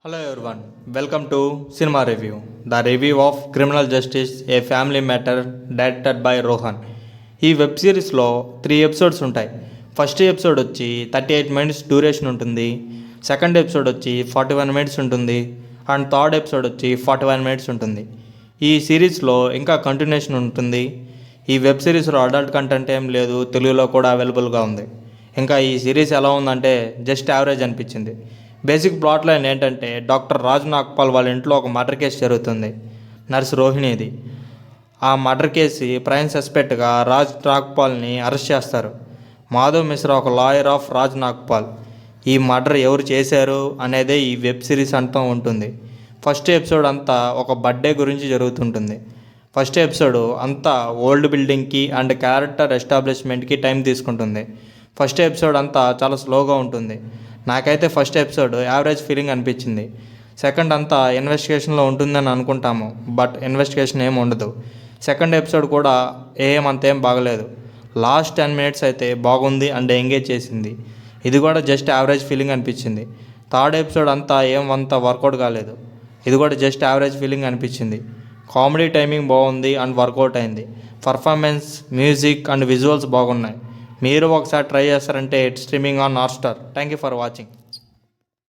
Hello everyone, welcome to Cinema Review, the review of Criminal Justice, a Family Matter, directed by Rohan. ఈ web సిరీస్లో 3 episodes ఉంటాయి. First episode వచ్చి 38 minutes duration ఉంటుంది, second episode వచ్చి 41 minutes ఉంటుంది, and third episode వచ్చి 41 minutes ఉంటుంది. ఈ సిరీస్లో ఇంకా కంటిన్యూషన్ ఉంటుంది. ఈ వెబ్ సిరీస్లో అడల్ట్ కంటెంట్ ఏం లేదు, తెలుగులో కూడా అవైలబుల్గా ఉంది. ఇంకా ఈ సిరీస్ ఎలా ఉందంటే జస్ట్ యావరేజ్ అనిపించింది. బేసిక్ ప్లాట్ లైన్ ఏంటంటే డాక్టర్ రాజ్ నాగ్పాల్ వాళ్ళ ఇంట్లో ఒక మర్డర్ కేసు జరుగుతుంది, నర్స్ రోహిణిది. ఆ మర్డర్ కేసు ప్రైమ్ సస్పెక్ట్గా రాజ్ నాగ్పాల్ని అరెస్ట్ చేస్తారు. మాధవ్ మిశ్రా ఒక లాయర్ ఆఫ్ రాజ్ నాగ్పాల్. ఈ మర్డర్ ఎవరు చేశారు అనేదే ఈ వెబ్ సిరీస్ అంతా ఉంటుంది. ఫస్ట్ ఎపిసోడ్ అంతా ఒక బర్త్డే గురించి జరుగుతుంటుంది. ఫస్ట్ ఎపిసోడ్ అంతా ఓల్డ్ బిల్డింగ్కి అండ్ క్యారెక్టర్ ఎస్టాబ్లిష్మెంట్కి టైం తీసుకుంటుంది. ఫస్ట్ ఎపిసోడ్ అంతా చాలా స్లోగా ఉంటుంది. నాకైతే ఫస్ట్ ఎపిసోడ్ యావరేజ్ ఫీలింగ్ అనిపించింది. సెకండ్ అంతా ఇన్వెస్టిగేషన్లో ఉంటుందని అనుకుంటాము, బట్ ఇన్వెస్టిగేషన్ ఏమి ఉండదు. సెకండ్ ఎపిసోడ్ కూడా ఏమంతేం బాగలేదు. లాస్ట్ 10 మినిట్స్ అయితే బాగుంది అండ్ ఎంగేజ్ చేసింది. ఇది కూడా జస్ట్ యావరేజ్ ఫీలింగ్ అనిపించింది. థర్డ్ ఎపిసోడ్ అంతా ఏమంతా వర్కౌట్ కాలేదు. ఇది కూడా జస్ట్ యావరేజ్ ఫీలింగ్ అనిపించింది. కామెడీ టైమింగ్ బాగుంది అండ్ వర్కౌట్ అయింది. పర్ఫార్మెన్స్, మ్యూజిక్ అండ్ విజువల్స్ బాగున్నాయి. మీరు ఒకసారి ట్రై చేస్తారంటే it's streaming on Hotstar. Thank you for watching.